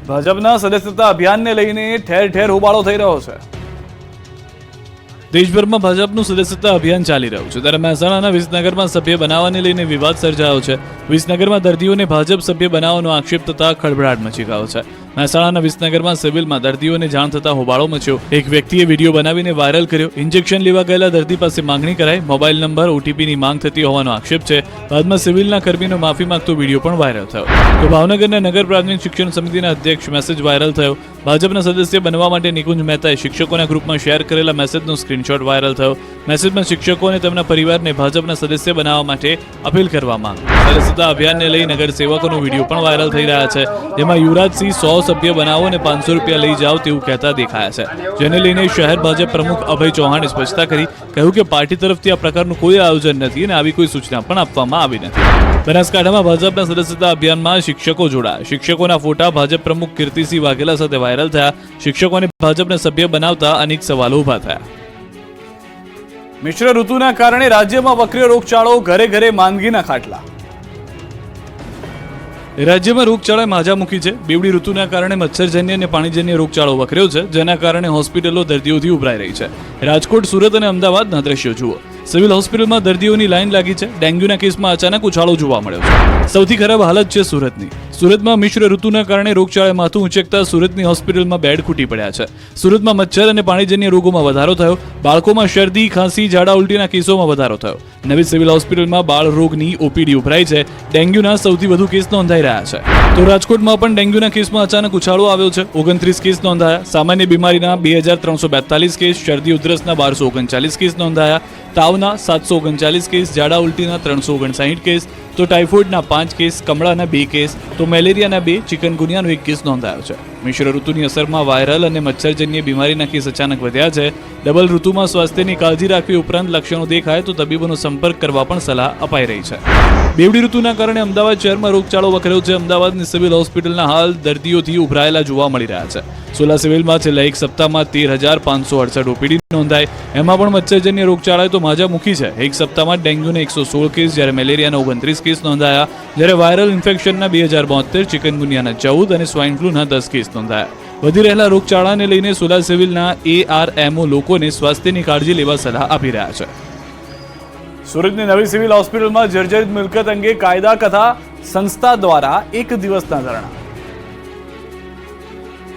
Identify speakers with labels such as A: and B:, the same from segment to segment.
A: ભાજપના સદસ્યતા અભિયાનને લઈને ઠેર ઠેર હોબાળો થઈ રહ્યો છે. દેશભરમાં ભાજપનું સદસ્યતા અભિયાન ચાલી રહ્યું છે, ત્યારે મહેસાણાના વિસનગરમાં સભ્ય બનાવવાને લઈને વિવાદ સર્જાયો છે. વિસનગરમાં દર્દીઓને ભાજપ સભ્ય બનાવવાનો આક્ષેપ થતા ખળભળાટ મચી ગયો છે. મહેસાણાના વિસનગરમાં સિવિલમાં દર્દીઓને જાણ થતા હોબાળો મચ્યો. એક વ્યક્તિએ વિડીયો બનાવીને વાયરલ કર્યો. ઇન્જેક્શન લેવા ગયેલા દર્દી પાસે માંગણી કરાઈ. મોબાઈલ નંબર ઓટીપીની માંગ થતી હોવાનો આક્ષેપ છે. બાદમાં સિવિલના કર્મીનો માફી માંગતો વિડીયો પણ વાયરલ થયો. તો ભાવનગરના નગર પ્રાથમિક શિક્ષણ સમિતિના અધ્યક્ષ મેસેજ વાયરલ થયો. ભાજપના સદસ્ય બનવા માટે નિકુંજ મહેતાએ શિક્ષકોના ગ્રુપમાં શેર કરેલા મેસેજનો સ્ક્રીનશોટ વાયરલ થયો. મેસેજમાં શિક્ષકો અને તેમના પરિવારને ભાજપના સદસ્ય બનાવવા માટે અપીલ કરવામાં આવી. સદસ્યતા અભિયાનને લઈ નગર સેવકોનો વિડીયો પણ વાયરલ થઈ રહ્યા છે, જેમાં યુવરાજસિંહ 100 સભ્ય બનાવો અને 500 રૂપિયા લઈ જાઓ તેવું કહેતા દેખાયા છે. જેને લઈને શહેર ભાજપ પ્રમુખ અભય ચૌહાણે સ્પષ્ટતા કરી, કહ્યું કે પાર્ટી તરફથી આ પ્રકારનું કોઈ આયોજન નથી અને આવી કોઈ સૂચના પણ આપવામાં આવી નથી. બનાસકાંઠામાં ભાજપના સદસ્યતા અભિયાનમાં શિક્ષકો જોડાયા. શિક્ષકોના ફોટા ભાજપ પ્રમુખ કીર્તિસિંહ વાઘેલા સાથે વાયરલ થયા. શિક્ષકોને ભાજપના સભ્ય બનાવતા અનેક સવાલો ઉભા થયા. મિશ્ર ઋતુના કારણે રાજ્યમાં વકર્યો રોગચાળો, ઘરે ઘરે માંદગીના ખાટલા. રાજ્યમાં રોગચાળાએ માજા મૂકી છે. બેવડી ઋતુના કારણે મચ્છરજન્ય અને પાણીજન્ય રોગચાળો વકર્યો છે, જેના કારણે હોસ્પિટલો દર્દીઓથી ઉભરાઈ રહી છે. રાજકોટ, સુરત અને અમદાવાદના દ્રશ્યો જુઓ. સિવિલ હોસ્પિટલમાં દર્દીઓની લાઈન લાગી છે. ડેન્ગ્યુના કેસમાં અચાનક ઉછાળો જોવા મળ્યો છે. સૌથી ખરાબ હાલત છે સુરતની. સુરતમાં મિશ્ર ઋતુના કારણે રોગચાળાએ માથું ઊંચકતા સુરતની હોસ્પિટલમાં બેડ ખૂટી પડ્યા છે. સુરતમાં મચ્છર અને પાણીજન્ય રોગોમાં વધારો થયો. બાળકોમાં શરદી, ખાંસી, ઝાડા ઉલટીના કેસોમાં વધારો થયો. નવી સિવિલ હોસ્પિટલમાં બાળ રોગની ઓપીડી ઉભરાઈ છે. ડેન્ગ્યુના સૌથી વધુ કેસ નોંધાઈ રહ્યા છે. તો રાજકોટમાં પણ ડેન્ગ્યુના કેસમાં અચાનક ઉછાળો આવ્યો છે. 29 કેસ નોંધાયા. સામાન્ય બીમારીના 2342 કેસ, શરદી ઉધરસના 1239 કેસ નોંધાયા. તાવના 739 કેસ, ઝાડા ઉલટીના 359 કેસ, તો ટાઇફોઇડના 5 કેસ, કમળાના 2 કેસ, તો મેલેરિયાના 2, ચિકનગુનિયાનો 1 કેસ નોંધાયો છે. મિશ્ર ઋતુની અસરમાં વાયરલ અને મચ્છરજન્ય બીમારીના કેસ અચાનક વધ્યા છે. ડબલ ઋતુમાં સ્વાસ્થ્યની કાળજી રાખવી ઉપરાંત લક્ષણો દેખાય તો તબીબોનો સંપર્ક કરવા પણ સલાહ અપાઈ રહી છે. બેવડી ઋતુના કારણે અમદાવાદ શહેરમાં રોગચાળો વકર્યો છે. અમદાવાદની સિવિલ હોસ્પિટલના હાલ દર્દીઓથી ઉભરાયેલા જોવા મળી રહ્યા છે. સોલા સિવિલમાં છેલ્લા એક સપ્તાહમાં 13,568 ઓપીડી નોંધાય. એમાં પણ મચ્છરજન્ય રોગચાળાએ તો માજા મૂકી છે. એક સપ્તાહમાં ડેન્ગ્યુના 116 કેસ, જ્યારે મેલેરિયાના 29 કેસ નોંધાયા, જ્યારે વાયરલ ઇન્ફેક્શનના 2072, ચિકનગુનિયાના 14 અને સ્વાઇન ફ્લૂના 10 કેસ નોંધાયા. વધી રહેલા રોગચાળાને લઈને સોલા સિવિલના ARMO લોકોને સ્વાસ્થ્યની કાળજી લેવા સલાહ આપી રહ્યા છે. સુરતની નવી સિવિલ હોસ્પિટલમાં જર્જરિત મિલકત અંગે કાયદા તથા સંસ્થા દ્વારા 1 દિવસના ધરણા.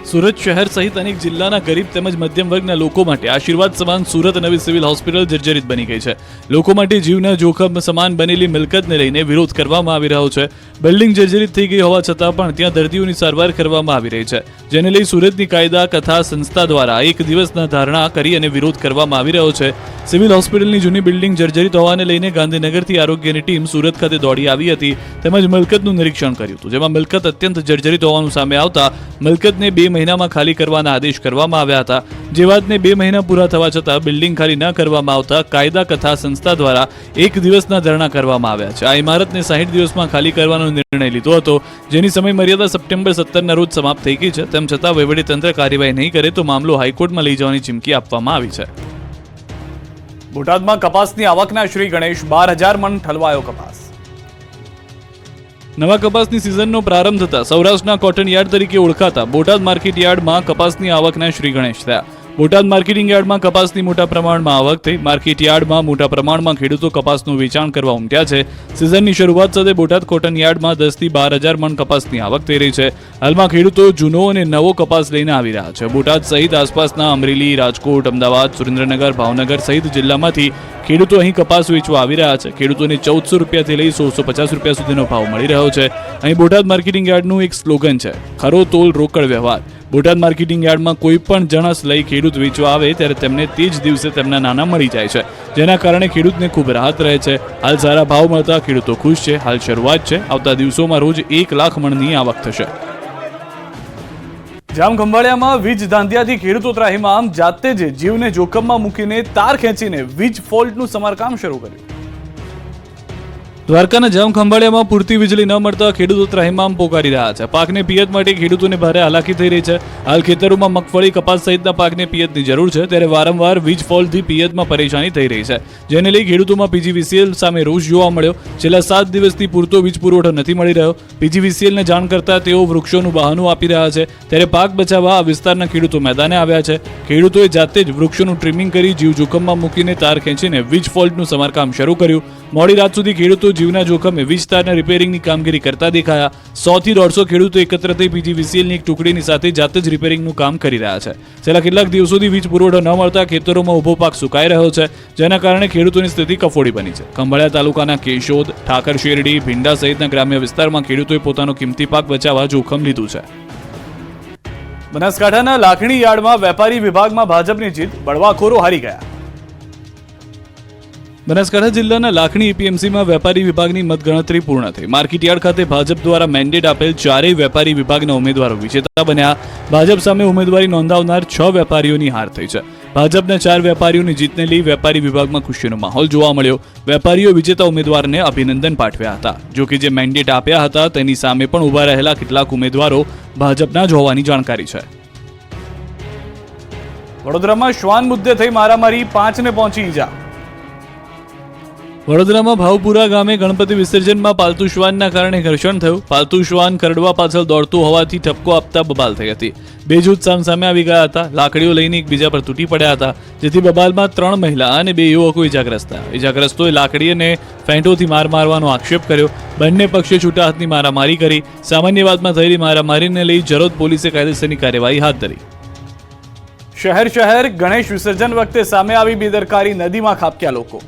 A: સુરત શહેર સહિત અનેક જિલ્લાના ગરીબ તેમજ મધ્યમ વર્ગના લોકો માટે આશીર્વાદ સમાન સુરત નવી સિવિલ હોસ્પિટલ જર્જરિત બની ગઈ છે. લોકો માટે જીવના જોખમ સમાન બનેલી મિલકતને લઈને વિરોધ કરવામાં આવી રહ્યો છે. બિલ્ડિંગ જર્જરિત થઈ ગઈ હોવા છતાં પણ ત્યાં દર્દીઓની સારવાર કરવામાં આવી રહી છે, જેને લઈ સુરતની કાયદા તથા સંસ્થા દ્વારા 1 દિવસના ધારણા કરી અને વિરોધ કરવામાં આવી રહ્યો છે. સિવિલ હોસ્પિટલની જૂની બિલ્ડિંગ જર્જરિત હોવાને લઈને ગાંધીનગરથી આરોગ્યની ટીમ સુરત ખાતે દોડી આવી હતી, તેમજ મિલકતનું નિરીક્ષણ કર્યું હતું, જેમાં મિલકત અત્યંત જર્જરિત હોવાનું સામે આવતા મિલકતને 2 મહિનામાં ખાલી કરવાના આદેશ કરવામાં આવ્યા હતા. જે વાતને 2 મહિના પૂરા થવા છતાં બિલ્ડિંગ ખાલી ન કરવામાં આવતા કાયદા તથા સંસ્થા દ્વારા 1 દિવસના ધરણા કરવામાં આવ્યા છે. આ ઇમારતને 60 દિવસમાં ખાલી કરવાનો નિર્ણય લીધો હતો, જેની સમય મર્યાદા સપ્ટેમ્બર 17ના રોજ સમાપ્ત થઈ ગઈ છે. તેમ છતાં વહીવટીતંત્ર કાર્યવાહી નહીં કરે તો મામલો હાઈકોર્ટમાં લઈ જવાની ચીમકી આપવામાં આવી છે. બોટાદમાં કપાસની આવકના શ્રી ગણેશ, 12,000 મણ ઠલવાયો કપાસ. નવા કપાસની સિઝનનો પ્રારંભ થતા સૌરાષ્ટ્રના કોટન યાર્ડ તરીકે ઓળખાતા બોટાદ માર્કેટ યાર્ડમાં કપાસની આવકના શ્રી ગણેશ થયા. બોટાદ માર્કેટિંગ યાર્ડમાં કપાસની મોટા પ્રમાણમાં આવક થઈ. માર્કેટ યાર્ડમાં મોટા પ્રમાણમાં ખેડૂતો કપાસનું વેચાણ કરવા ઉમટ્યા છે. સિઝનની શરૂઆત સાથે બોટાદ કોટન યાર્ડમાં 10,000 થી 12,000 મણ કપાસની આવક થઈ રહી છે. હાલમાં ખેડૂતો જૂનો અને નવો કપાસ લઈને આવી રહ્યા છે. બોટાદ સહિત આસપાસના અમરેલી, રાજકોટ, અમદાવાદ, સુરેન્દ્રનગર, ભાવનગર સહિત જિલ્લામાંથી ખેડૂતો અહીં કપાસ વેચવા આવી રહ્યા છે. ખેડૂતોને 1,400 રૂપિયાથી લઈ 1,650 રૂપિયા સુધીનો ભાવ મળી રહ્યો છે. અહીં બોટાદ માર્કેટિંગ યાર્ડનું એક સ્લોગન છે, ખરો તોલ રોકડ વ્યવહાર. બોટાદ માર્કેટિંગ યાર્ડમાં કોઈ પણ જણસ લઈ ખેડૂત વેચવા આવે ત્યારે તેમને તે જ દિવસે તેમના નાના મળી જાય છે, જેના કારણે ખેડૂતને ખૂબ રાહત રહે છે. હાલ સારા ભાવ મળતા ખેડૂતો ખુશ છે. હાલ શરૂઆત છે, આવતા દિવસોમાં રોજ 1 લાખ મણની આવક થશે. જામખંભાળિયામાં વીજ ધાંધિયાથી ખેડૂતો ત્રાહિમામ, જાતે જ જીવને જોખમમાં મૂકીને તાર ખેંચીને વીજ ફોલ્ટનું સમારકામ શરૂ કર્યું. દ્વારકાના જામ ખંભાળિયામાં પૂરતી વીજળી ન મળતા ખેડૂતો ત્રાહિમામ પોકારી રહ્યા છે. પાકને પિયત માટે ખેડૂતોને ભારે હાલાકી થઈ રહી છે. હાલ ખેતરોમાં મગફળી, કપાસ સહિતના પાકને પિયતની જરૂર છે, ત્યારે વારંવાર વીજ ફોલ્ટથી પિયતમાં પરેશાની થઈ રહી છે, જેને લઈ ખેડૂતોમાં પીજીવીસીએલ સામે રોષ જોવા મળ્યો. છેલ્લા 7 દિવસથી પૂરતો વીજ પુરવઠો નથી મળી રહ્યો. પીજીવીસીએલને જાણ કરતા તેઓ વૃક્ષોનું બહાનું આપી રહ્યા છે, ત્યારે પાક બચાવવા આ વિસ્તારના ખેડૂતો મેદાને આવ્યા છે. ખેડૂતોએ જાતે જ વૃક્ષોનું ટ્રીમિંગ કરી જીવ જોખમમાં મૂકીને તાર ખેંચીને વીજ ફોલ્ટનું સમારકામ શરૂ કર્યું. મોડી રાત સુધી ખેડૂતો જીવના જોખમે વીજ તારના રિપેરિંગની કામગીરી કરતા દેખાયા. 100 થી 150 ખેડૂતો એકત્ર થઈ પીજીવીસીએલની એક ટુકડીની સાથે જાતે જ રિપેરિંગનું કામ કરી રહ્યા છે. છેલ્લા કેટલાક દિવસોથી વીજ પુરવઠો ન મળતા ખેતરોમાં ઉભો પાક સુકાઈ રહ્યો છે, જેના કારણે ખેડૂતોની સ્થિતિ કફોડી બની છે. ખંભાળિયા તાલુકાના કેશોદ, ઠાકર શેરડી, ભીંડા સહિતના ગ્રામ્ય વિસ્તારમાં ખેડૂતોએ પોતાનો કિંમતી પાક બચાવવા જોખમ લીધું છે. બનાસકાંઠાના લાખણી યાર્ડમાં વેપારી વિભાગમાં ભાજપની જીત, બળવાખોરો હારી ગયા. બનાસકાંઠા જિલ્લાના લાખણી એપીએમસીમાં વેપારી વિભાગની મતગણતરી પૂર્ણ થઈ. માર્કેટયાર્ડ ખાતે ભાજપ દ્વારા મેન્ડેટ આપેલ 4 વેપારી વિભાગના ઉમેદવારો વિજેતા બન્યા. ભાજપ સામે ઉમેદવારી નોંધાવનાર 6 વેપારીઓની હાર થઈ છે. ભાજપના 4 વેપારીઓની જીતને લઈ વેપારી વિભાગમાં ખુશીનો માહોલ જોવા મળ્યો. વેપારીઓ વિજેતા ઉમેદવારને અભિનંદન પાઠવ્યા હતા. જો કે જે મેન્ડેટ આપ્યા હતા તેની સામે પણ ઉભા રહેલા કેટલાક ઉમેદવારો ભાજપના જ હોવાની જાણકારી છે. વડોદરામાં શ્વાન મુદ્દે થઈ મારામારી, 5ને પહોંચી ઈજા. વડોદરામાં ભાવપુરા ગામે ગણપતિ વિસર્જનમાં પાલતુ શ્વાનના કારણે ઘર્ષણ થયું. પાલતુ શ્વાન કરડવા પાછળ દોડતું હોવાથી ઠપકો આપતા બબાલ થઈ હતી. 2 જૂથ સામસામે આવી ગયા હતા. લાકડીઓ લઈને એકબીજા પર તૂટી પડ્યા હતા, જેથી બબાલમાં 3 મહિલા અને 2 યુવકો ઇજાગ્રસ્ત થયા. ઇજાગ્રસ્તોએ લાકડી અને ફેંટોથી માર મારવાનો આક્ષેપ કર્યો. બંને પક્ષે છૂટા હાથની મારામારી કરી. સામાન્ય વાતમાં થયેલી મારામારીને લઈ જરોદ પોલીસે કાયદેસરની કાર્યવાહી હાથ ધરી. શહેર ગણેશ વિસર્જન વખતે સામે આવી બેદરકારી, નદીમાં ખાબક્યા લોકો.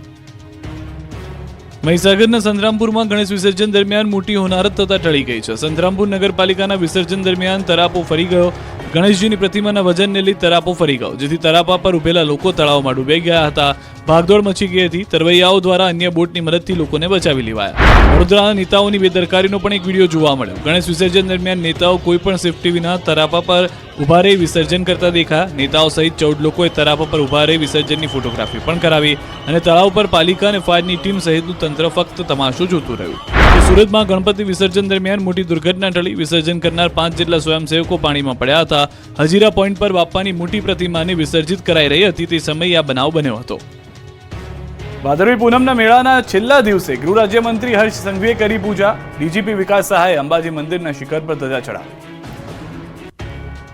A: મહીસાગરના સંતરામપુરમાં ગણેશ વિસર્જન દરમિયાન મોટી હોનારત થતા ટળી ગઈ છે. સંતરામપુર નગરપાલિકાના વિસર્જન દરમિયાન તરાપો ફરી ગયો. ગણેશજીની પ્રતિમાના વજનને લઈ તરાપો ફરી ગયો, જેથી તરાપા પર ઉભેલા લોકો તળાવમાં ડૂબી ગયા હતા. ભાગદોડ મચી ગઈ હતી. તરવૈયાઓ દ્વારા અન્ય બોટની મદદથી લોકોને બચાવી લેવાયા. વડોદરાના નેતાઓની બેદરકારીનો પણ એક વિડીયો જોવા મળ્યો. ગણેશ વિસર્જન દરમિયાન નેતાઓ કોઈ પણ સેફટી વિના તરાપા પર ઉભા રહી વિસર્જન કરતા દેખાયા. નેતાઓ સહિત 14 લોકોએ તરાપા પર ઉભા રહી વિસર્જનની ફોટોગ્રાફી પણ કરાવી અને તળાવ પર પાલિકા અને ફાયરની ટીમ સહિતનું તંત્ર ફક્ત તમાશો જોતું રહ્યું. સુરતમાં ગણપતિ વિસર્જન દરમિયાન મોટી દુર્ઘટના ટળી. વિસર્જન કરનાર 5 જેટલા સ્વયંસેવકો પાણીમાં પડ્યા હતા. હજીરા પોઈન્ટ પર બાપાની મોટી પ્રતિમાને વિસર્જિત કરાઈ રહી હતી તે સમયે આ બનાવ બન્યો હતો. ભાદરવી પૂનમના મેળાના છેલ્લા દિવસે ગૃહ રાજ્યમંત્રી હર્ષ સંઘવીએ કરી પૂજા. ડીજીપી વિકાસ સહાયે અંબાજી મંદિરના શિખર પર ધજા ચડાવી.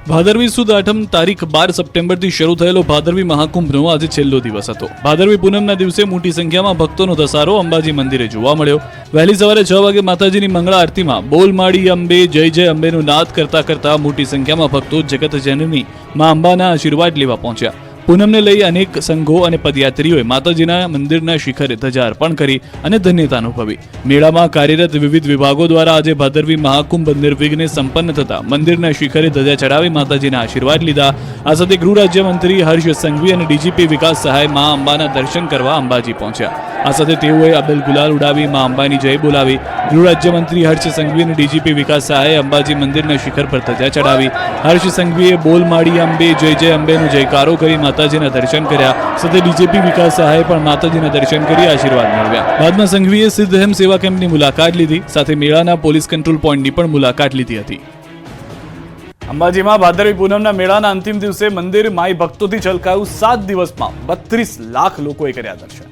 A: ભાદરવી સુદ આઠમ તારીખ 12 સપ્ટેમ્બરથી શરૂ થયેલો ભાદરવી મહાકુંભનો આજે છેલ્લો દિવસ હતો. ભાદરવી પૂનમના દિવસે મોટી સંખ્યામાં ભક્તોનો ધસારો અંબાજી મંદિરે જોવા મળ્યો. વહેલી સવારે 6 વાગે માતાજીની મંગળા આરતીમાં બોલ માડી અંબે, જય જય અંબેનો નાદ કરતા મોટી સંખ્યામાં ભક્તો જગત જનની માં અંબાના આશીર્વાદ લેવા પહોંચ્યા. પૂનમને લઈ અનેક સંઘો અને પદયાત્રીઓએ માતાજીના મંદિરના શિખરે ધજા અર્પણ કરી અને ધન્યતા અનુભવી. મેળામાં કાર્યરત વિવિધ વિભાગો દ્વારા આજે ભાદરવી મહાકુંભ નિર્વિઘ્ને સંપન્ન થતા મંદિરના શિખરે ધજા ચડાવી માતાજીના આશીર્વાદ લીધા. આ સાથે ગૃહ રાજ્યમંત્રી હર્ષ સંઘવી અને ડીજીપી વિકાસ સહાય મા અંબાના દર્શન કરવા અંબાજી પહોંચ્યા. આ સાથે તેઓએ અબેલ ગુલાલ ઉડાવી મા અંબાની જય બોલાવી. ગૃહ રાજ્યમંત્રી હર્ષ સંઘવી અને ડીજીપી વિકાસ સહાયે અંબાજી મંદિરના શિખર પર ધજા ચડાવી. હર્ષ સંઘવીએ બોલ માડી અંબે, જય જય અંબેનો જયકારો કરી માતાજીના દર્શન કર્યા. સાથે ડીજીપી વિકાસ સહાયે પણ માતાજીના દર્શન કરી આશીર્વાદ મેળવ્યા. બાદમાં સંઘવીએ સિદ્ધહેમ સેવા કેમ્પની મુલાકાત લીધી. સાથે મેળાના પોલીસ કંટ્રોલ પોઈન્ટની પણ મુલાકાત લીધી હતી. અંબાજીમાં ભાદરવી પૂનમના મેળાના અંતિમ દિવસે મંદિર માઈ ભક્તોથી છલકાયું. 7 દિવસમાં 32 લાખ લોકોએ કર્યા દર્શન.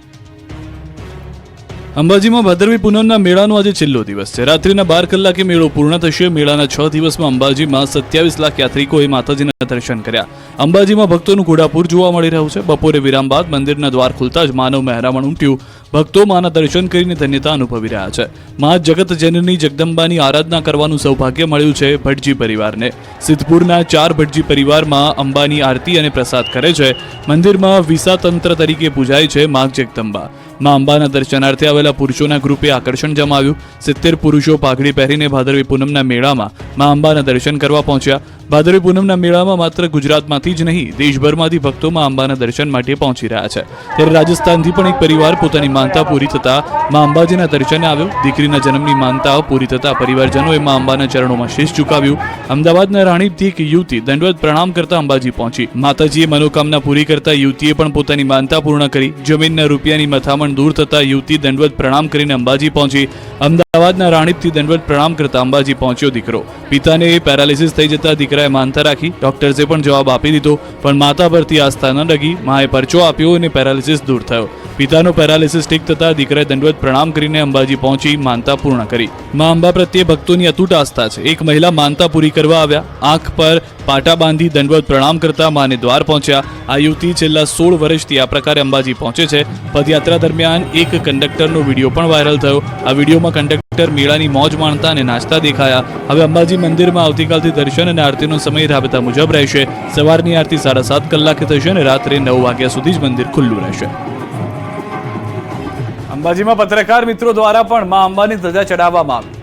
A: અંબાજીમાં ભાદરવી પૂનમના મેળાનો આજે છેલ્લો દિવસ છે. રાત્રિના 12 કલાકે મેળો પૂર્ણ થશે. મેળાના 6 દિવસમાં અંબાજીમાં 27 લાખ યાત્રિકોએ માતાજીના દર્શન કર્યા. અંબાજીમાં ભક્તોનું ઘોડાપૂર જોવા મળી રહ્યું છે. બપોરે વિરામ બાદ મંદિરના દ્વાર ખુલતા જ માનવ મહેરામણ ઉમટ્યું. ભક્તો માના દર્શન કરીને ધન્યતા અનુભવી રહ્યા છે. મા જગત જનની જગદંબાની આરાધના કરવાનું સૌભાગ્ય મળ્યું છે ભટજી પરિવારને. સિદ્ધપુરના 4 ભટજી પરિવારમાં અંબાની આરતી અને પ્રસાદ કરે છે. મંદિરમાં વિસા તંત્ર તરીકે પૂજાય છે મા જગદંબા. મા અંબાના દર્શનાર્થે આવેલા પુરુષોના ગ્રુપે આકર્ષણ જમાવ્યું. 70 પુરુષો પાઘડી પહેરીને ભાદરવી પૂનમના મેળામાં મા અંબાના દર્શન કરવા પહોંચ્યા. ભાદરવી પૂનમના મેળામાં માત્ર ગુજરાતમાંથી જ નહીં દેશભરમાંથી ભક્તો મા અંબાના દર્શન માટે પહોંચી રહ્યા છે. ત્યારે રાજસ્થાનથી પણ એક પરિવાર પોતાની માનતા પૂરી થતા મા અંબાજીના દર્શને આવ્યો. દીકરીના જન્મની માનતા પૂરી થતા પરિવારજનોએ મા અંબાના ચરણોમાં શીશ ઝુકાવ્યું. અમદાવાદના રાણીપથી એક યુવતી દંડવત પ્રણામ કરતા અંબાજી પહોંચી. માતાજીએ મનોકામના પૂરી કરતા યુવતીએ પણ પોતાની માનતા પૂર્ણ કરી. જમીનના રૂપિયાની મથામણ દર્શન દૂર થતા યુવતી દંડવત પ્રણામ કરીને અંબાજી પહોંચી. અમદાવાદના રાણીપથી દંડવત પ્રણામ કરતા અંબાજી પહોંચ્યો દીકરો. પિતાને પેરાલિસિસ થઈ જતા દીકરાએ માનતા રાખી. ડોક્ટર્સે પણ જવાબ આપી દીધો, પણ માતા પરથી આસ્થા ન લગી. માએ પરચો આપ્યો અને પેરાલિસિસ દૂર થયો. પિતાનો પેરાલિસિસ ઠીક થતા દીકરાએ દંડવત પ્રણામ કરીને અંબાજી પહોંચી માનતા પૂર્ણ કરી. મા અંબા પ્રત્યે ભક્તોની અતૂટ આસ્થા છે. એક મહિલા માનતા પૂરી કરવા આવ્યા. આંખ પર પાટા બાંધી દંડવત પ્રણામ કરતા માને દ્વાર પહોંચ્યા. આ યુવતી છેલ્લા 16 વર્ષથી આ પ્રકારે અંબાજી પહોંચે છે. પદયાત્રા દરમિયાન એક કંડક્ટરનો વિડીયો પણ વાયરલ થયો. આ વિડીયોમાં કંડક્ટર મેળાની મોજ માણતા અને નાચતા દેખાયા. હવે અંબાજી મંદિરમાં આવતીકાલથી દર્શન અને આરતીનો સમય રાબેતા મુજબ રહેશે. સવારની આરતી 7:30 કલાકે થશે અને રાત્રે 9 વાગ્યા સુધી જ મંદિર ખુલ્લું રહેશે. અંબાજીમાં પત્રકાર મિત્રો દ્વારા પણ મા અંબાની ધજા ચડાવવામાં આવી.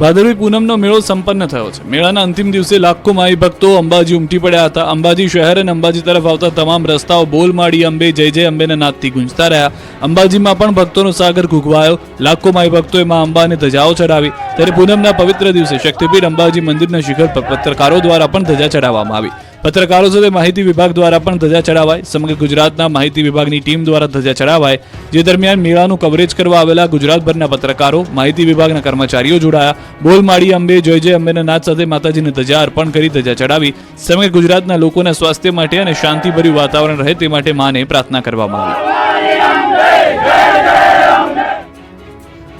A: ભાદરવી પૂનમનો મેળો સંપન્ન થયો છે. મેળાના અંતિમ દિવસે લાખો માઈ ભક્તો અંબાજી ઉમટી પડ્યા હતા. અંબાજી શહેર અને અંબાજી તરફ આવતા તમામ રસ્તાઓ બોલ માડી અંબે જય જય અંબેના નાદથી ગુંજતા રહ્યા. અંબાજીમાં પણ ભક્તોનો સાગર ઘૂઘવાયો. લાખો માઈ ભક્તોએ મા અંબાને ધજાઓ ચડાવી. ત્યારે પૂનમના પવિત્ર દિવસે શક્તિપીઠ અંબાજી મંદિરના શિખર પર પત્રકારો દ્વારા પણ ધજા ચડાવવામાં આવી. પત્રકારો સાથે માહિતી વિભાગ દ્વારા પણ ધજા ચડાવાય. સમગ્ર ગુજરાતના માહિતી વિભાગની ટીમ દ્વારા ધજા ચડાવાય. જે દરમિયાન મેળાનું કવરેજ કરવા આવેલા ગુજરાતભરના પત્રકારો, માહિતી વિભાગના કર્મચારીઓ જોડાયા. બોલ માડી અંબે જય જય અંબેના નાદ સાથે માતાજીને ધજા અર્પણ કરી ધજા ચડાવી. સમગ્ર ગુજરાતના લોકોના સ્વાસ્થ્ય માટે અને શાંતિભર્યું વાતાવરણ રહે તે માટે માને પ્રાર્થના કરવામાં આવી.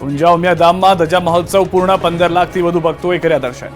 A: ઊંઝા ઉમિયા ધામમાં ધજા મહોત્સવ પૂર્ણ. 15 લાખથી વધુ ભક્તોએ કર્યા દર્શન.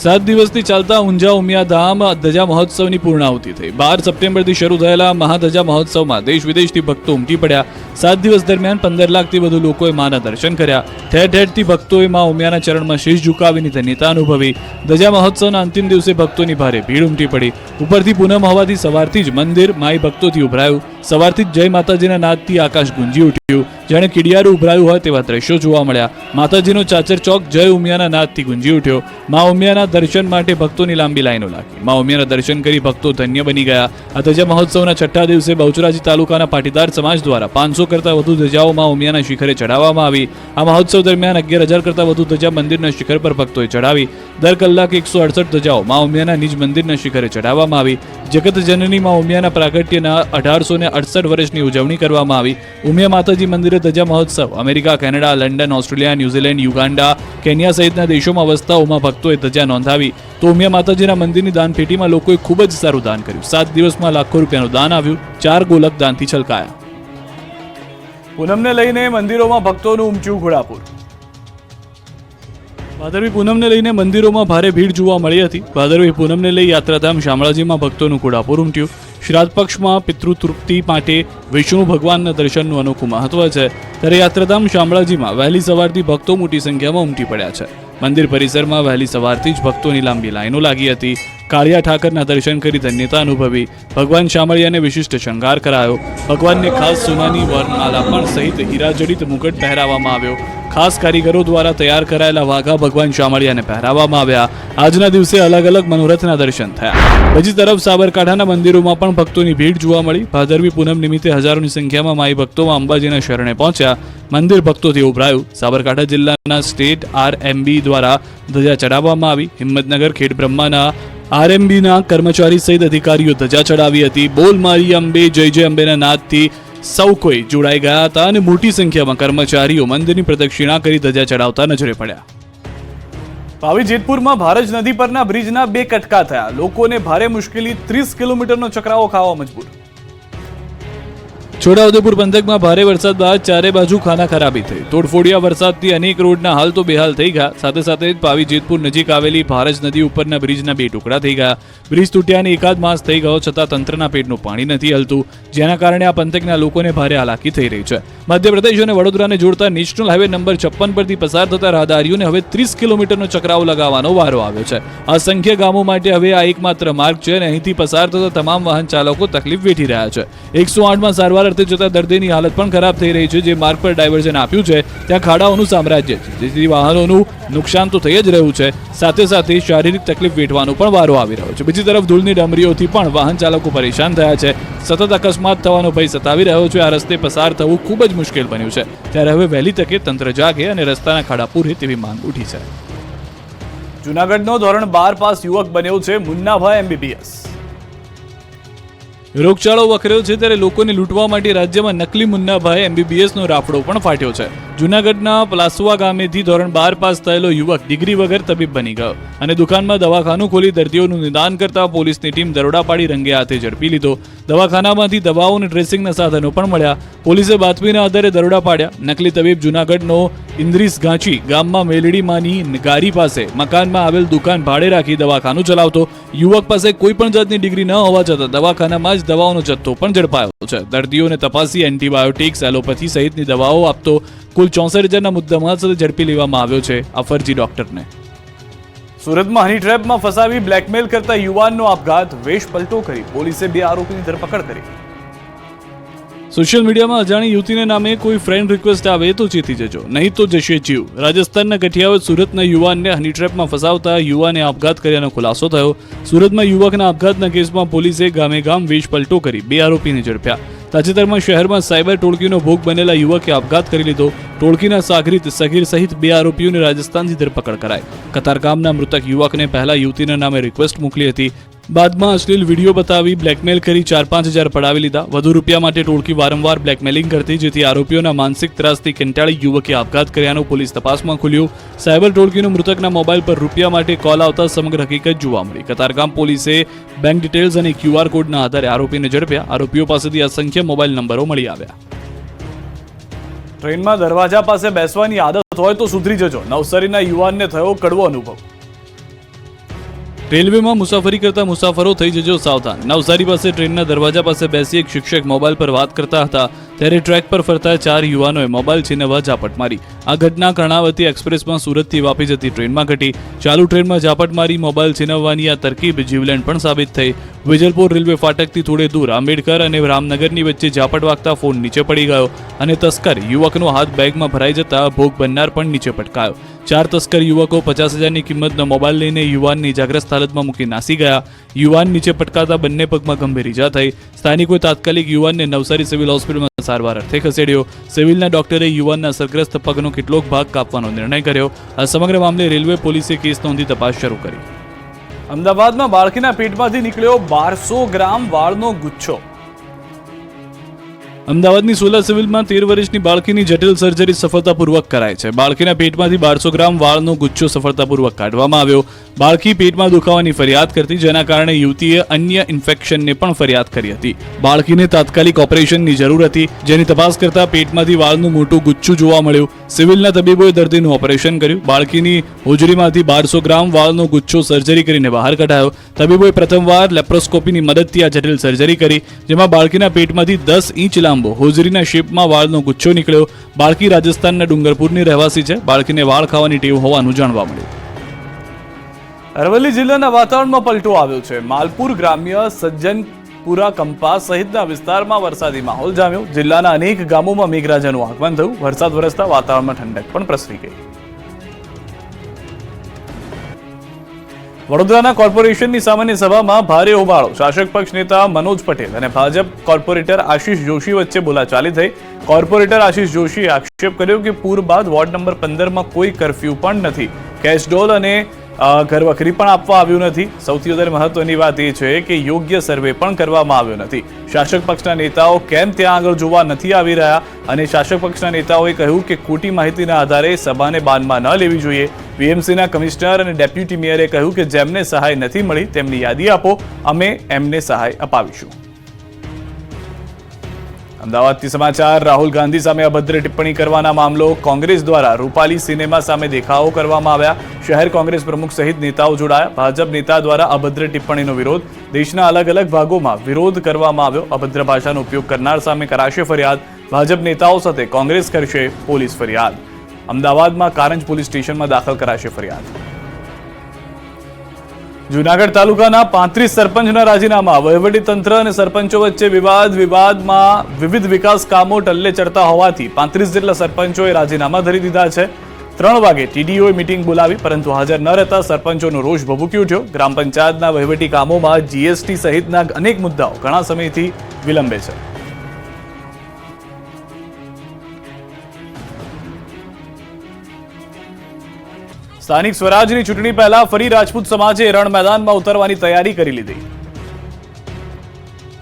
A: 7 દિવસથી ચાલતા ઊંઝા ઉમિયા ધામ ધજા મહોત્સવની પૂર્ણાહુતિ થઈ. 12 સપ્ટેમ્બરથી શરૂ થયેલા મહાધજા મહોત્સવમાં દેશ વિદેશથી ભક્તો ઉમટી પડ્યા. 7 દિવસ દરમિયાન 15 લાખથી વધુ લોકોએ માના દર્શન કર્યા. ઠેર ઠેરથી ભક્તોએ મા ઉમિયાના ચરણમાં શીશ ઝુકાવીને ધન્યતા અનુભવી. ધજા મહોત્સવના અંતિમ દિવસે ભક્તોની ભારે ભીડ ઉમટી પડી. ઉપરથી પૂનમ હોવાથી સવારથી જ મંદિર માઈ ભક્તોથી ઉભરાયું. સવારથી જ જય માતાજીના નાદથી આકાશ ગુંજી ઉઠ્યું. જાણે કીડિયારું ઉભરાયું હોય તેવા દ્રશ્યો જોવા મળ્યા. માતાજીનો ચાચર ચોક જય ઉમિયાના નાદથી ગુંજી ઉઠ્યો. મા ઉમિયાના દર્શન માટે ભક્તોની લાંબી લાઈનો લાગી. મા ઉમિયાના દર્શન કરી ભક્તો ધન્ય બની ગયા. આ ધજા મહોત્સવના છઠ્ઠા દિવસે બહુચરાજી તાલુકાના પાટીદાર સમાજ દ્વારા 500 કરતાં વધુ ધજાઓ મા ઉમિયાના શિખરે ચડાવવામાં આવી. આ મહોત્સવ દરમિયાન 11,000 કરતાં વધુ ધજા મંદિરના શિખર પર ભક્તોએ ચડાવી. દર કલાકે 168 ધજાઓ મા ઉમિયાના નિજ મંદિરના શિખરે ચડાવવામાં આવી. જગત જનની મા ઉમિયાના પ્રાગટ્યના 1868 વર્ષની ઉજવણી કરવામાં આવી. ઉમિયા માતાજી મંદિરે ધજા મહોત્સવ America, Canada, London, Australia, New Zealand, Uganda, Kenya સહિતના દેશોમાં વસતા ઉમા ભક્તોએ ધજા નોંધાવી. તો ઉમિયા માતાજીના મંદિરની દાનપેટીમાં લોકોએ ખૂબ જ સારું દાન કર્યું. 7 દિવસમાં લાખો રૂપિયાનું દાન આવ્યું. 4 ગોલક દાનથી છલકાયા. પૂનમને લઈને મંદિરોમાં ભક્તોનું ઉમટ્યું ઘોડાપુર. ભાદરવી પૂનમને લઈને મંદિરોમાં ભારે ભીડ જોવા મળી હતી. ભાદરવી પૂનમને લઈ યાત્રાધામ શામળાજીમાં ભક્તોનું ઘોડાપુર ઉમટ્યું. શ્રાદ્ધ પક્ષમાં પિતૃતૃપ્તિ માટે વિષ્ણુ ભગવાનના દર્શનનું અનોખું મહત્વ છે. ત્યારે યાત્રાધામ શામળાજીમાં વહેલી સવારથી ભક્તો મોટી સંખ્યામાં ઉમટી પડ્યા છે. મંદિર પરિસરમાં વહેલી સવારથી જ ભક્તોની લાંબી લાઈનો લાગી હતી. કાળિયા ઠાકરના દર્શન કરી ધન્યતા અનુભવી. ભગવાન શામળિયાને વિશિષ્ટ શણગાર કરાયો. ભગવાનને ખાસ સોનાની વરમાલા પણ સહિત હીરાજડિત મુકટ પહેરાવવામાં આવ્યો. ખાસ કારીગરો દ્વારા તૈયાર કરાયેલા વાઘા ભગવાન શામળિયાને પહેરાવવામાં આવ્યા. આજના દિવસે અલગ અલગ મનોરથના દર્શન થયા. બીજી તરફ સાબરકાંઠાના મંદિરોમાં પણ ભક્તોની ભીડ જોવા મળી. ભાદરવી પૂનમ નિમિત્તે હજારોની સંખ્યામાં માઈ ભક્તોમાં અંબાજીના શરણે પહોંચ્યા. મંદિર ભક્તોથી ઉભરાયું. સાબરકાંઠા જિલ્લાના સ્ટેટ RMB દ્વારા ધજા ચડાવવામાં આવી. હિંમતનગર ખેડબ્રહ્માના RMBના કર્મચારી સહિત અધિકારીઓ ધજા ચડાવી હતી. બોલ મારી અંબે જય જય અંબેના નાદથી સૌ કોઈ જોડાઈ ગયા હતા અને મોટી સંખ્યામાં કર્મચારીઓ મંદિરની પ્રદક્ષિણા કરી ધજા ચડાવતા નજરે પડ્યા. પાવી જેતપુરમાં ભારજ નદી પરના બ્રિજના 2 કટકા થયા. લોકોને ભારે મુશ્કેલી. 30 કિલોમીટરનો ચક્રાવો ખાવા મજબૂર. છોટાઉદેપુર પંથકમાં ભારે વરસાદ બાદ ચારે બાજુ ખાના ખરાબી થઈ. તોડફોડિયા વરસાદથી અનેક રોડના હાલ તો બેહાલ થઈ ગયા. સાથે સાથે પાવી જેતપુર નજીક આવેલી ભારજ નદી ઉપરના બ્રિજના 2 ટુકડા થઈ ગયા. બ્રિજ તૂટ્યાને 1 માસ થઈ ગયો છતાં તંત્રના પેટનું પાણી નથી હલતું, જેના કારણે આ પંથકના લોકોને ભારે હાલાકી થઈ રહી છે. મધ્યપ્રદેશ અને વડોદરાને જોડતા નેશનલ હાઈવે નંબર 56 પરથી પસાર થતા રાહદારીઓને હવે 30 કિલોમીટરનો ચક્રાવો લગાવવાનો વારો આવ્યો છે. અસંખ્ય ગામો માટે હવે આ એકમાત્ર માર્ગ છે અને અહીંથી પસાર થતા તમામ વાહન ચાલકો તકલીફ વેઠી રહ્યા છે. 108માં સારવાર અર્થે જતા દર્દીની હાલત પણ ખરાબ થઈ રહી છે. જે માર્ગ પર ડાયવર્ઝન આપ્યું છે ત્યાં ખાડાઓનું સામ્રાજ્ય છે, જેથી વાહનોનું નુકસાન તો થઈ જ રહ્યું છે, સાથે સાથે શારીરિક તકલીફ વેઠવાનો પણ વારો આવી રહ્યો છે. બીજી તરફ ધૂળની ડમરીઓથી પણ વાહન ચાલકો પરેશાન થયા છે. સતત અકસ્માત થવાનો ભય સતાવી રહ્યો છે. આ રસ્તે પસાર થવું ખૂબ જ મુશ્કેલ બન્યું છે. ત્યારે હવે વહેલી તકે તંત્ર જાગે અને રસ્તાના ખાડા પૂરે તેવી માંગ ઉઠી છે. જૂનાગઢનો ધોરણ 12 પાસ યુવક બન્યો છે મુન્નાભાઈ MBBS. રોગચાળો વકર્યો છે ત્યારે લોકોને લૂંટવા માટે રાજ્યમાં નકલી મુન્નાભાઈ MBBS નો રાફડો પણ ફાટ્યો છે. જૂનાગઢના પલાસવા ગામેથી ધોરણ 12 પાસ થયેલો યુવક ડિગ્રી વગર તબીબ બની ગયો અને દુકાનમાં દવાખાનું ખોલી દર્દીઓનું નિદાન કરતા પોલીસની ટીમ દરોડા પાડી રંગે હાથે ઝડપી લીધો. દવાખાનામાંથી દવાઓ અને ડ્રેસિંગના સાધનો પણ મળ્યા. પોલીસે બાતમીના આધારે દરોડા પાડ્યા. નકલી તબીબ જૂનાગઢનો ઇન્દ્રીસ ગાંચી ગામમાં મેલડીમાંની ગારી પાસે મકાનમાં આવેલ દુકાન ભાડે રાખી દવાખાનું ચલાવતો. યુવક પાસે કોઈ પણ જાતની ડિગ્રી ન હોવા છતાં દવાખાનામાં જ દવાઓનો જથ્થો પણ ઝડપાયો છે. દર્દીઓને તપાસી એન્ટીબાયોટિક્સ, એલોપેથી સહિતની દવાઓ આપતો કુલ 64,000ના મુદ્દામાલ સાથે ઝડપી લેવામાં આવ્યો છે આ ફરજી ડોક્ટરને. સુરતમાં હની ટ્રેપમાં ફસાવી બ્લેકમેલ કરતા યુવાનનો આપઘાત, વેશ પલટો કરી પોલીસે 2 આરોપીની ધરપકડ કરી. સોશિયલ મીડિયામાં અજાણી યુવતીને નામે કોઈ ફ્રેન્ડ રિક્વેસ્ટ આવે તો ચેતી જજો, નહીં તો જશે જીવ. રાજસ્થાનના કઠિયાવાડ સુરતના યુવાનને હની ટ્રેપમાં ફસાવતા યુવાને આપઘાત કર્યાનો ખુલાસો થયો. સુરતમાં યુવકના આપઘાતના કેસમાં પોલીસે ગામે ગામ વેશ પલટો કરી 2 આરોપીને ઝડપ્યા. તાજેતરમાં શહેરમાં સાયબર ટોળકીનો ભોગ બનેલા યુવકે આપઘાત કરી લીધો. ટોળકીના સાગરીત સગીર સહિત 2 આરોપીઓને રાજસ્થાનથી ધરપકડ કરાઈ. કતારગામના મૃતક યુવકને પહેલા યુવતીના નામે રિક્વેસ્ટ મોકલી હતી. બાદમાં અશ્લીલ વિડીયો બતાવી બ્લેકમેલ કરી 4-5 હજાર પડાવી લીધા. વધુ રૂપિયા માટે ટોળકી વારંવાર બ્લેકમેલિંગ કરતી, જેથી આરોપીઓના માનસિક ત્રાસથી કંટાળી યુવકે આપઘાત કર્યાનું પોલીસ તપાસમાં ખુલ્યું. સાયબર ટોળકીનો મૃતકના મોબાઈલ પર રૂપિયા માટે કોલ આવતા સમગ્ર હકીકત જોવા મળી. કતારગામ પોલીસે બેંક ડિટેલ્સ અને QR કોડના આધારે આરોપીને ઝડપ્યા. આરોપીઓ પાસેથી અસંખ્ય મોબાઈલ નંબરો મળી આવ્યા. ટ્રેનમાં દરવાજા પાસે બેસવાની આદત હોય તો સુધરી જજો, નવસારીના યુવાનને થયો કડવો અનુભવ. રેલવેમાં મુસાફરી કરતા મુસાફરો થઈ જજો સાવધાન. નવસારી પાસે ટ્રેનના દરવાજા પાસે બેસી એક શિક્ષક મોબાઈલ પર વાત કરતા હતા ત્યારે ટ્રેક પર ફરતા 4 યુવાનોએ મોબાઈલ છીનવવા ઝાપટ મારી. આ ઘટના કર્ણાવતી એક્સપ્રેસમાં સુરતથી વાપી જતી ટ્રેનમાં ઘટી. ચાલુ ટ્રેનમાં ઝાપટ મારી મોબાઈલ છીનવવાની આ તરકીબ જીવલેણ પણ સાબિત થઈ. વિજલપુર રેલવે ફાટકથી થોડે દૂર આંબેડકર અને રામનગરની વચ્ચે ઝાપટ વાગતા ફોન નીચે પડી ગયો અને તસ્કર યુવકનો હાથ બેગમાં ભરાઈ જતા ભોગ બનનાર પણ નીચે પટકાયો. 4 તસ્કર યુવકો 50,000ની કિંમતનો મોબાઈલ લઈને યુવાનને ઇજાગ્રસ્ત હાલતમાં મૂકી નાસી ગયા. યુવાન નીચે પટકાતા બંને પગમાં ગંભીર ઇજા થઈ. સ્થાનિકોએ તાત્કાલિક યુવાનને નવસારી સિવિલ હોસ્પિટલમાં સારવાર અર્થે ખસેડ્યો. સિવિલના ડોક્ટરે યુવાનના અસરગ્રસ્ત પગનો કેટલોક ભાગ કાપવાનો નિર્ણય કર્યો. આ સમગ્ર મામલે રેલવે પોલીસે કેસ નોંધી તપાસ શરૂ કરી. અમદાવાદમાં બાળકીના પેટમાંથી નીકળ્યો 1200 ગ્રામ વાળનો ગુચ્છો. અમદાવાદની સોલા સિવિલમાં 13 વર્ષની બાળકીની જટિલ સર્જરી સફળતાપૂર્વક કરાઈ છે. બાળકીના પેટમાંથી 1200 ગ્રામ વાળનો ગુચ્છો સફળતાપૂર્વક કાઢવામાં આવ્યો. બાળકી પેટમાં દુખાવાની ફરિયાદ કરતી, જેના કારણે યુવતીએ અન્ય ઇન્ફેક્શનને પણ ફરિયાદ કરી હતી. બાળકીને તાત્કાલિક ઓપરેશનની જરૂર હતી, જેની તપાસ કરતા પેટમાંથી વાળનું મોટું ગુચ્છું જોવા મળ્યું. સિવિલના તબીબોએ દર્દીનું ઓપરેશન કર્યું. બાળકીની હોજરીમાંથી 1200 ગ્રામ વાળનો ગુચ્છો સર્જરી કરીને બહાર કઢાયો. તબીબોએ પ્રથમવાર લેપ્રોસ્કોપીની મદદથી આ જટિલ સર્જરી કરી, જેમાં બાળકીના પેટમાંથી 10 ઇંચ લાંબો હોજરીના શેપમાં વાળનો ગુચ્છો નીકળ્યો. બાળકી રાજસ્થાનના ડુંગરપુરની રહેવાસી છે. બાળકીને વાળ ખાવાની ટેવ હોવાનું જાણવા મળ્યું. અરવલ્લી જિલ્લાના વાતાવરણમાં પલટો આવ્યો છે. માલપુર ગ્રામ્ય, સજ્જનપુરા, કંપા સહિતના વિસ્તારમાં વરસાદી માહોલ જામ્યો. જિલ્લાના અનેક ગામોમાં મેઘરાજાનું આગમન થયું. વરસાદ વરસતા વાતાવરણમાં ઠંડક પણ પ્રસરી ગઈ. વડોદરાના કોર્પોરેશનની સામાન્ય સભામાં ભારે હોબાળો. શાસક પક્ષ નેતા મનોજ પટેલ અને ભાજપ કોર્પોરેટર આશિષ જોશી વચ્ચે બોલાચાલી થઈ. કોર્પોરેટર આશિષ જોશીએ આક્ષેપ કર્યો કે પૂર બાદ વોર્ડ નંબર 15માં કોઈ કર્ફ્યુ પણ નથી. કેશડોલ અને ઘરવખરી પણ આપવા આવ્યું નથી. સૌથી વધારે મહત્વની વાત એ છે કે યોગ્ય સર્વે પણ કરવામાં આવ્યો નથી. શાસક પક્ષના નેતાઓ કેમ ત્યાં આગળ જોવા નથી આવી રહ્યા અને શાસક પક્ષના નેતાઓએ કહ્યું કે ખોટી માહિતીના આધારે સભાને બાનમાં ન લેવી જોઈએ. વીએમસીના કમિશનર અને ડેપ્યુટી મેયરે કહ્યું કે જેમને સહાય નથી મળી તેમની યાદી આપો, અમે એમને સહાય અપાવીશું. અમદાવાદથી સમાચાર. રાહુલ ગાંધી સામે અભદ્ર ટિપ્પણી કરવાના મામલો. કોંગ્રેસ દ્વારા રૂપાલી સિનેમા સામે દેખાવો કરવામાં આવ્યા. શહેર કોંગ્રેસ પ્રમુખ સહિત નેતાઓ જોડાયા. ભાજપ નેતા દ્વારા અભદ્ર ટિપ્પણીનો વિરોધ. દેશના અલગ અલગ ભાગોમાં વિરોધ કરવામાં આવ્યો. અભદ્ર ભાષાનો ઉપયોગ કરનાર સામે કરાશે ફરિયાદ. ભાજપ નેતાઓ સાથે કોંગ્રેસ કરશે પોલીસ ફરિયાદ. અમદાવાદમાં કારંજ પોલીસ સ્ટેશનમાં દાખલ કરાશે ફરિયાદ. જૂનાગઢ તાલુકાના 35 સરપંચના રાજીનામા. વહીવટીતંત્ર અને સરપંચો વચ્ચે વિવાદમાં વિવિધ વિકાસ કામો ટલ્લે ચડતા હોવાથી 35 જેટલા સરપંચોએ રાજીનામા ધરી દીધા છે. 3 વાગે ટીડીઓએ મીટિંગ બોલાવી, પરંતુ હાજર ન રહેતા સરપંચોનો રોષ ભભૂકી ઉઠ્યો. ગ્રામ પંચાયતના વહીવટી કામોમાં જીએસટી સહિતના અનેક મુદ્દાઓ ઘણા સમયથી વિલંબે છે. સ્થાનિક સ્વરાજની ચૂંટણી પહેલા ફરી રાજપૂત સમાજે રણ મેદાનમાં ઉતરવાની તૈયારી કરી લીધી.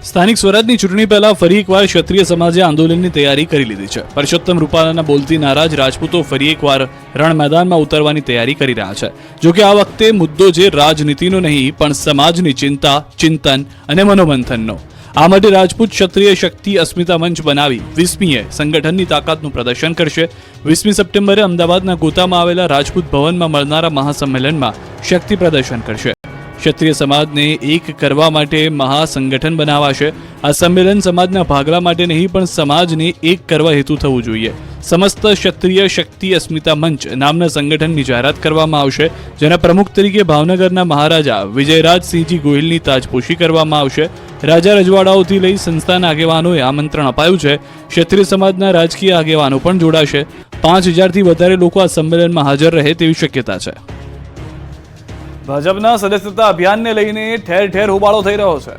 A: સ્થાનિક સ્વરાજની ચૂંટણી પહેલા ફરી એકવાર ક્ષત્રિય સમાજે આંદોલનની તૈયારી કરી લીધી છે. પરસોત્તમ રૂપાલાના બોલતી નારાજ રાજપૂતો ફરી એકવાર રણ મેદાનમાં ઉતરવાની તૈયારી કરી રહ્યા છે. જોકે આ વખતે મુદ્દો જે રાજનીતિનો નહીં પણ સમાજની ચિંતા, ચિંતન અને મનોમંથનનો. આ માટે રાજપૂત ક્ષત્રિય શક્તિ અસ્મિતા મંચ બનાવી 20મીએ સંગઠનની તાકાતનું પ્રદર્શન કરશે. 20મી સપ્ટેમ્બરે અમદાવાદના ગોતામાં આવેલા રાજપૂત ભવનમાં મળનારા મહાસંમેલનમાં શક્તિ પ્રદર્શન કરશે. ક્ષત્રિય સમાજને એક કરવા માટે મહાસંગઠન બનાવાશે. આ સંમેલન સમાજના ભાગલા માટે નહીં પણ સમાજને એક કરવા હેતુ થવું જોઈએ. સમસ્ત ક્ષત્રિય શક્તિ અસ્મિતા મંચ નામના સંગઠનની જાહેરાત કરવામાં આવશે, જેના પ્રમુખ તરીકે ભાવનગરના મહારાજા વિજયરાજસિંહજી ગોહિલની તાજપોશી કરવામાં આવશે. રાજા રજવાડાઓથી લઈ સંસ્થાના આગેવાનોએ આમંત્રણ અપાયું છે. ક્ષત્રિય સમાજના રાજકીય આગેવાનો પણ જોડાશે. 5000થી વધારે લોકો આ સંમેલનમાં હાજર રહે તેવી શક્યતા છે. ભાજપના સદસ્યતા અભિયાનને લઈને ઠેર ઠેર હોબાળો થઈ રહ્યો છે.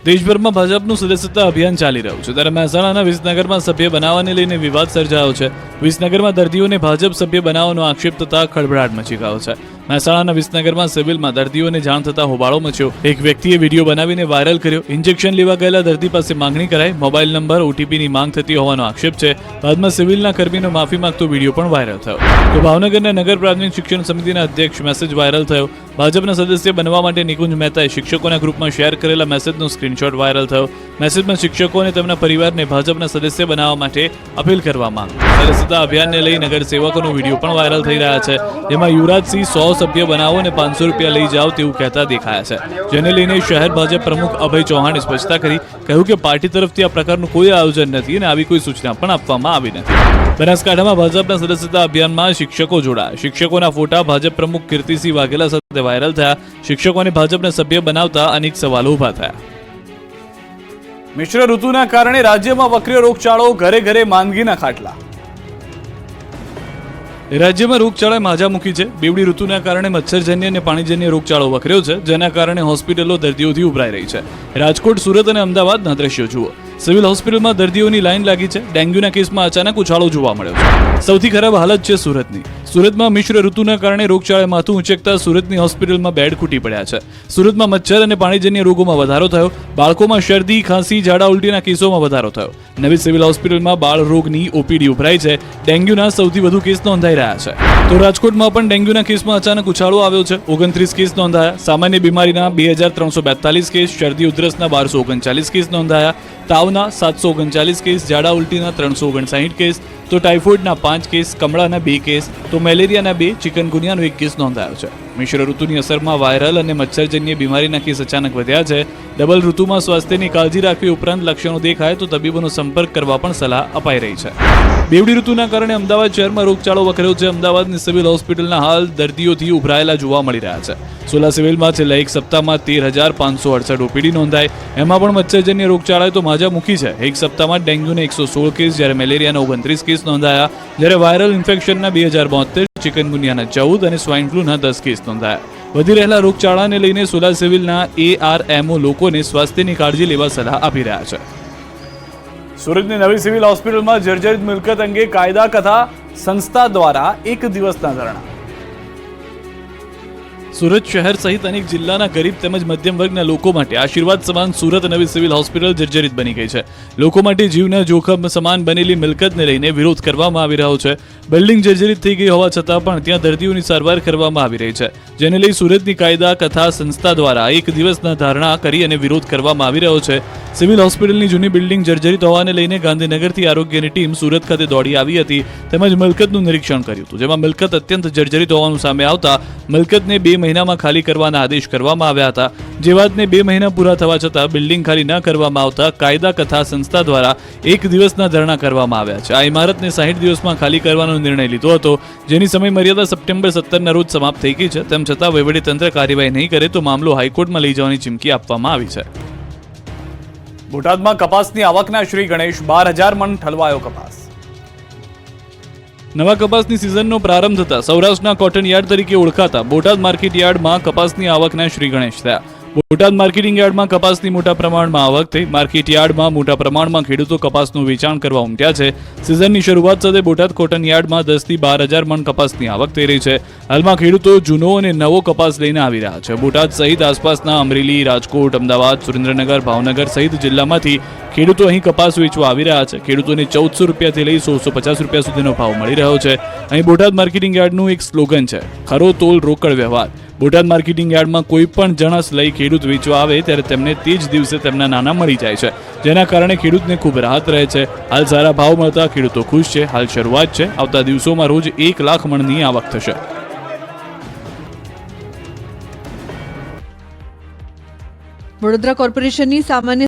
A: દેશભરમાં ભાજપનું સદસ્યતા અભિયાન ચાલી રહ્યું છે, ત્યારે મહેસાણાના વિસનગરમાં સભ્ય બનાવવાને લઈને વિવાદ સર્જાયો છે. વિસનગરમાં દર્દીઓને ભાજપ સભ્ય બનાવવાનો આક્ષેપ થતા ખળભળાટ મચી ગયો છે. મહેસાણાના વિસનગરમાં સિવિલમાં દર્દીઓને જાણ થતા હોબાળો મચ્યો. એક વ્યક્તિએ વિડીયો બનાવીને વાયરલ કર્યો. ઇન્જેક્શન લેવા ગયેલા દર્દી પાસે માંગણી કરાઈ. મોબાઈલ નંબર, OTPની માંગ થતી હોવાનો આક્ષેપ છે. બાદમાં સિવિલના કર્મીનો માફી માંગતો વિડીયો પણ વાયરલ થયો. તો ભાવનગરના નગર પ્રાથમિક શિક્ષણ સમિતિના અધ્યક્ષ મેસેજ વાયરલ થયો. ભાજપના સદસ્ય બનવા માટે નિકુંજ મહેતાએ શિક્ષકોના ગ્રુપમાં શેર કરેલા મેસેજનો સ્ક્રીનશોટ વાયરલ થયો. મેસેજમાં શિક્ષકો અને તેમના પરિવારને ભાજપના સદસ્ય બનાવવા માટે અપીલ કરવામાં આવી. સદસ્યતા અભિયાનને લઈ નગરસેવકોનો વિડીયો પણ વાયરલ થઈ રહ્યા છે, જેમાં યુવરાજસિંહ 100 સભ્ય બનાવો અને 500 રૂપિયા લઈ જાઓ તેવું કહેતા દેખાયા છે. જેને લઈને શહેર ભાજપ પ્રમુખ અભય ચૌહાણે સ્પષ્ટતા કરી, કહ્યું કે પાર્ટી તરફથી આ પ્રકારનું કોઈ આયોજન નથી અને આવી કોઈ સૂચના પણ આપવામાં આવી નથી. બનાસકાંઠામાં ભાજપના સદસ્યતા અભિયાનમાં શિક્ષકો જોડાયા. શિક્ષકોના ફોટા ભાજપ પ્રમુખ કીર્તિસિંહ વાઘેલા સાથે વાયરલ થયા. શિક્ષકોને ભાજપના સભ્ય બનાવતા અનેક સવાલો ઉભા થયા. મિશ્ર ઋતુના કારણે રાજ્યમાં વકર્યો રોગચાળો, ઘરે ઘરે માંદગીના ખાટલા. રાજ્યમાં રોગચાળાએ માજા મૂકી છે. બેવડી ઋતુના કારણે મચ્છરજન્ય અને પાણીજન્ય રોગચાળો વકર્યો છે, જેના કારણે હોસ્પિટલો દર્દીઓથી ઉભરાઈ રહી છે. રાજકોટ, સુરત અને અમદાવાદના દ્રશ્યો જુઓ. સિવિલ હોસ્પિટલમાં દર્દીઓની લાઈન લાગી છે. ડેન્ગ્યુના કેસમાં અચાનક ઉછાળો જોવા મળ્યો છે. સૌથી ખરાબ હાલત છે સુરતની. સુરતમાં મિશ્ર ઋતુના કારણે રોગચાળાએ માથું ઉંચકતા સુરતની હોસ્પિટલમાં બેડ ખૂટી પડ્યા છે. સુરતમાં મચ્છર અને પાણીજન્ય રોગોમાં વધારો થયો. બાળકોમાં શરદી, ખાંસી, ઝાડા ઉલટીના કેસોમાં વધારો થયો. નવી સિવિલ હોસ્પિટલમાં બાળ રોગની OPD ઉભરાઈ છે. ડેન્ગ્યુના સૌથી વધુ કેસ નોંધાઈ રહ્યા છે. તો રાજકોટમાં પણ ડેન્ગ્યુના કેસમાં અચાનક ઉછાળો આવ્યો છે. 29 કેસ નોંધાયા. સામાન્ય બીમારીના 2342 કેસ, શરદી ઉધરસના 1239 કેસ નોંધાયા. તાવના 739 કેસ, ઝાડા ઉલટીના 359 કેસ, તો ટાઇફોઇડના 5 કેસ, કમળાના 2 કેસ, તો મેલેરિયાના 2, ચિકનગુનિયાનો 1 કેસ નોંધાયો છે. મિશ્ર ઋતુની અસરમાં વાયરલ અને મચ્છરજન્ય બીમારીના કેસ અચાનક વધ્યા છે. ડબલ ઋતુમાં સ્વાસ્થ્યની કાળજી રાખવી ઉપરાંત લક્ષણો દેખાય તો તબીબોનો સંપર્ક કરવા પણ સલાહ અપાઈ રહી છે. બેવડી ઋતુના કારણે અમદાવાદ શહેરમાં રોગચાળો વકર્યો છે. અમદાવાદની સિવિલ હોસ્પિટલના હાલ દર્દીઓથી ઉભરાયેલા જોવા મળી રહ્યા છે. સોલા સિવિલમાં છેલ્લા એક સપ્તાહમાં 13,568 OPD નોંધાય. એમાં પણ મચ્છરજન્ય રોગચાળાએ તો માજા મૂકી છે. એક સપ્તાહમાં ડેન્ગ્યુના 116 કેસ, જ્યારે મેલેરિયાના 29 કેસ નોંધાયા, જ્યારે વાયરલ ઇન્ફેક્શનના 2072, ચિકનગુનિયાના 14 અને સ્વાઇન ફ્લૂના 10 કેસ નોંધાયા. વધી રહેલા રોગચાળાને લઈને સોલા સિવિલના ARMO લોકોને સ્વાસ્થ્યની કાળજી લેવા સલાહ આપી રહ્યા છે. સુરતની નવી સિવિલ હોસ્પિટલમાં જર્જરિત મિલકત અંગે કાયદા કથા સંસ્થા દ્વારા 1 દિવસના ધરણા. સુરત શહેર સહિત અનેક જિલ્લાના ગરીબ તેમજ મધ્યમ વર્ગના લોકો માટે આશીર્વાદ સમાન સુરત નવી સિવિલ હોસ્પિટલ જર્જરિત બની ગઈ છે. લોકો માટે જીવના જોખમ સમાન બનેલી મિલકતને લઈને વિરોધ કરવામાં આવી રહ્યો છે. બિલ્ડિંગ જર્જરિત થઈ ગઈ હોવા છતાં પણ ત્યાં દર્દીઓની સારવાર કરવામાં આવી રહી છે, જેને લઈ સુરતની કાયદા કથા સંસ્થા દ્વારા 1 દિવસના ધારણા કરી અને વિરોધ કરવામાં આવી રહ્યો છે. સિવિલ હોસ્પિટલની જૂની બિલ્ડિંગ જર્જરિત હોવાને લઈને ગાંધીનગરથી આરોગ્યની ટીમ સુરત ખાતે દોડી આવી હતી, તેમજ મિલકતનું નિરીક્ષણ કર્યું હતું, જેમાં મિલકત અત્યંત જર્જરિત હોવાનું સામે આવતા મિલકતને 2 મહિનામાં ખાલી કરવાના આદેશ કરવામાં આવ્યા હતા. જે વાતને 2 મહિના પૂરા થવા છતાં બિલ્ડિંગ ખાલી ન કરવામાં આવતા કાયદા કથા સંસ્થા દ્વારા 1 દિવસના ધરણા કરવામાં આવ્યા છે. આ ઇમારતને 60 દિવસમાં ખાલી કરવાનો નિર્ણય લીધો હતો, જેની સમય મર્યાદા સપ્ટેમ્બર 17ના રોજ સમાપ્ત થઈ ગઈ છે. તેમ છતાં વહીવટીતંત્ર કાર્યવાહી નહીં કરે તો મામલો હાઈકોર્ટમાં લઈ જવાની ચીમકી આપવામાં આવી છે. બોટાદમાં કપાસની આવકના શ્રી ગણેશ, 12,000 મણ ઠલવાયો કપાસ. નવા કપાસની સિઝનનો પ્રારંભ થતા સૌરાષ્ટ્રના કોટન યાર્ડ તરીકે ઓળખાતા બોટાદ માર્કેટ યાર્ડમાં કપાસની આવકના શ્રી ગણેશ થયા. બોટાદ માર્કેટિંગ યાર્ડમાં કપાસની મોટા પ્રમાણમાં આવક થઈ. માર્કેટ યાર્ડમાં મોટા પ્રમાણમાં ખેડૂતો કપાસનું વેચાણ કરવા ઉમટ્યા છે. સિઝનની શરૂઆત સાથે બોટાદ કોટન યાર્ડમાં 10 થી 12 હજાર મણ કપાસની આવક થઈ રહી છે. હાલમાં ખેડૂતો જૂનો અને નવો કપાસ લઈને આવી રહ્યા છે. બોટાદ સહિત આસપાસના અમરેલી, રાજકોટ, અમદાવાદ, સુરેન્દ્રનગર, ભાવનગર સહિત જિલ્લામાંથી ખેડૂતો અહીં કપાસ વેચવા આવી રહ્યા છે. ખેડૂતોને 1400 રૂપિયાથી લઈ 1650 રૂપિયા સુધીનો ભાવ મળી રહ્યો છે. અહીં બોટાદ માર્કેટિંગ યાર્ડનું એક સ્લોગન છે, ખરો તોલ રોકડ વ્યવહાર. બોટાદ માર્કેટિંગ યાર્ડમાં કોઈ પણ જણસ લઈ ખેડૂત વેચવા આવે ત્યારે તેમને તે જ દિવસે તેમના નાના મળી જાય છે, જેના કારણે ખેડૂતને ખૂબ રાહત રહે છે. હાલ સારા ભાવ મળતા ખેડૂતો ખુશ છે. હાલ શરૂઆત છે, આવતા દિવસોમાં રોજ 1 લાખ મણની આવક થશે.
B: વડોદરા કોર્પોરેશનની સામાન્ય